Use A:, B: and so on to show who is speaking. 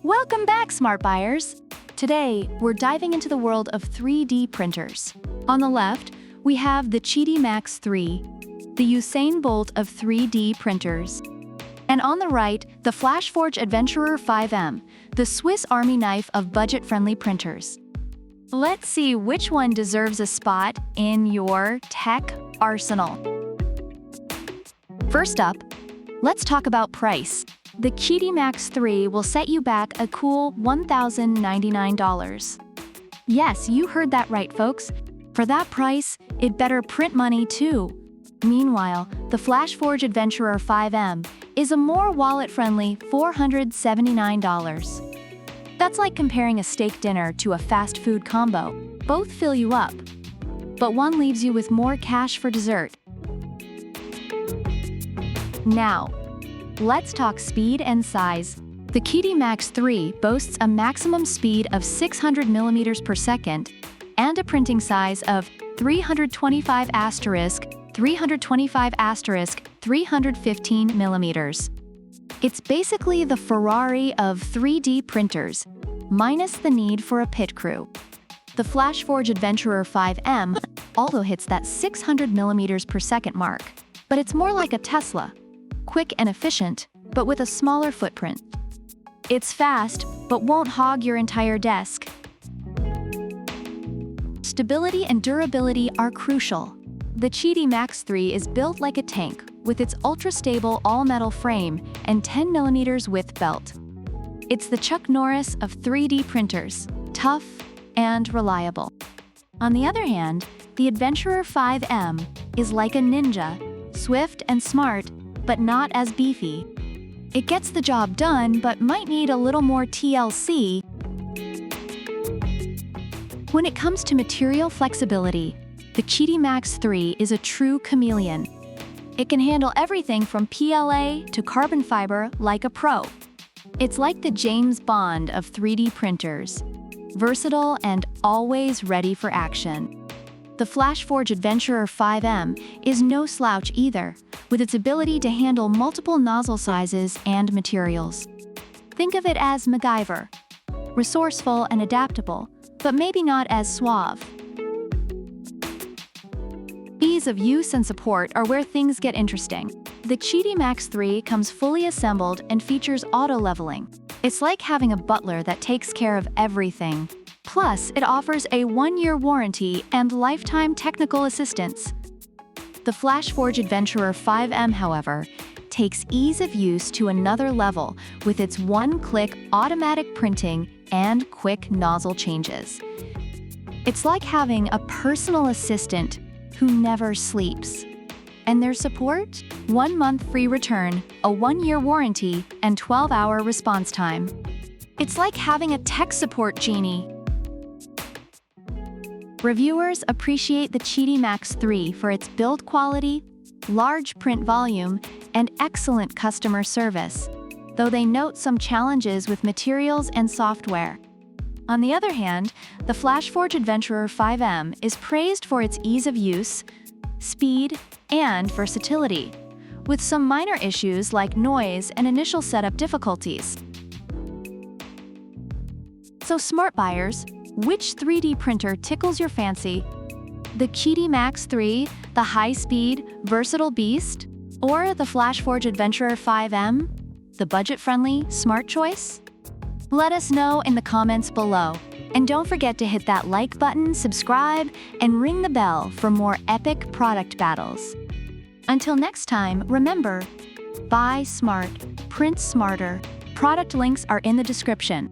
A: Welcome back, smart buyers! Today, we're diving into the world of 3D printers. On the left, we have the QIDI MAX3, the Usain Bolt of 3D printers. And on the right, the FLASHFORGE Adventurer A5M, the Swiss Army knife of budget-friendly printers. Let's see which one deserves a spot in your tech arsenal. First up, let's talk about price. The QIDI MAX3 will set you back a cool $1,099. Yes, you heard that right, folks. For that price, it better print money too. Meanwhile, the FLASHFORGE Adventurer A5M is a more wallet-friendly $479. That's like comparing a steak dinner to a fast food combo. Both fill you up, but one leaves you with more cash for dessert. Now, let's talk speed and size. The QIDI MAX3 boasts a maximum speed of 600 mm per second and a printing size of 325 * 325 * 315 mm. It's basically the Ferrari of 3D printers, minus the need for a pit crew. The FLASHFORGE Adventurer A5M also hits that 600 mm per second mark, but it's more like a Tesla. Quick and efficient, but with a smaller footprint. It's fast, but won't hog your entire desk. Stability and durability are crucial. The QIDI MAX3 is built like a tank, with its ultra-stable all-metal frame and 10 mm width belt. It's the Chuck Norris of 3D printers, tough and reliable. On the other hand, the Adventurer A5M is like a ninja, swift and smart, but not as beefy. It gets the job done, but might need a little more TLC. When it comes to material flexibility, the QIDI MAX3 is a true chameleon. It can handle everything from PLA to carbon fiber like a pro. It's like the James Bond of 3D printers, versatile and always ready for action. The FLASHFORGE Adventurer A5M is no slouch either, with its ability to handle multiple nozzle sizes and materials. Think of it as MacGyver, resourceful and adaptable, but maybe not as suave. Ease of use and support are where things get interesting. The QIDI MAX3 comes fully assembled and features auto-leveling. It's like having a butler that takes care of everything. Plus, it offers a 1-year warranty and lifetime technical assistance. The FLASHFORGE Adventurer A5M, however, takes ease of use to another level with its one-click automatic printing and quick nozzle changes. It's like having a personal assistant who never sleeps. And their support? 1 month free return, a 1-year warranty, and 12-hour response time. It's like having a tech support genie. Reviewers appreciate the QIDI MAX3 for its build quality, large print volume, and excellent customer service, though they note some challenges with materials and software. On the other hand, the FLASHFORGE Adventurer A5M is praised for its ease of use, speed, and versatility, with some minor issues like noise and initial setup difficulties. So smart buyers, which 3D printer tickles your fancy? The QIDI MAX3, the high-speed, versatile beast? Or the FLASHFORGE Adventurer A5M, the budget-friendly, smart choice? Let us know in the comments below. And don't forget to hit that like button, subscribe, and ring the bell for more epic product battles. Until next time, remember, buy smart, print smarter. Product links are in the description.